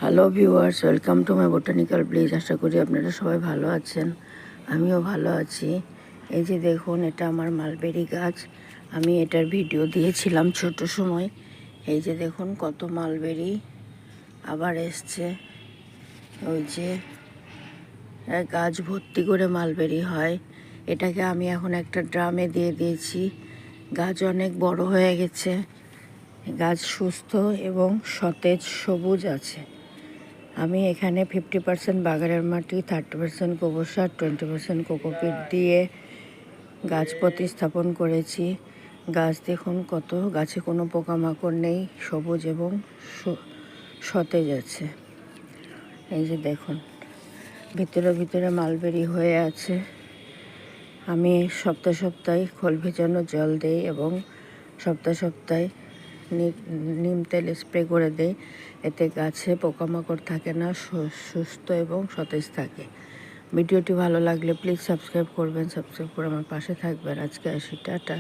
Hello viewers, welcome to my botanical place. আশা করি আপনারা সবাই ভালো আছেন, আমিও ভালো আছি। এই যে দেখুন, এটা আমার মালবেরি গাছ। আমি এটার ভিডিও দিয়েছিলাম ছোট সময়। এই যে দেখুন কত মালবেরি আবার এসছে। ওই যে গাছ ভর্তি করে মালবেরি হয়। এটাকে আমি এখন একটা ড্রামে দিয়ে দিয়েছি। গাছ অনেক বড় হয়ে গেছে, গাছ সুস্থ এবং সতেজ সবুজ আছে। আমি এখানে 50% বাগানের মাটি, 30% গোবর সার, 20% কোকোপিট দিয়ে গাছ প্রতিস্থাপন করেছি। গাছ দেখুন কত, গাছে কোনো পোকামাকড় নেই, সবুজ এবং সতেজ আছে। এই যে দেখুন ভিতরে ভিতরে মালবেরি হয়ে আছে। আমি সপ্তাহে খোল ভেজানো জল দেই এবং সপ্তাহে নিম তেল স্প্রে করে দেই। এতে গাছে পোকামাকড় থাকে না, সুস্থ এবং সতেজ থাকে। ভিডিওটি ভালো লাগলে প্লিজ সাবস্ক্রাইব করবেন, সাবস্ক্রাইব করে আমার পাশে থাকবেন। আজকে আসি, টাটা।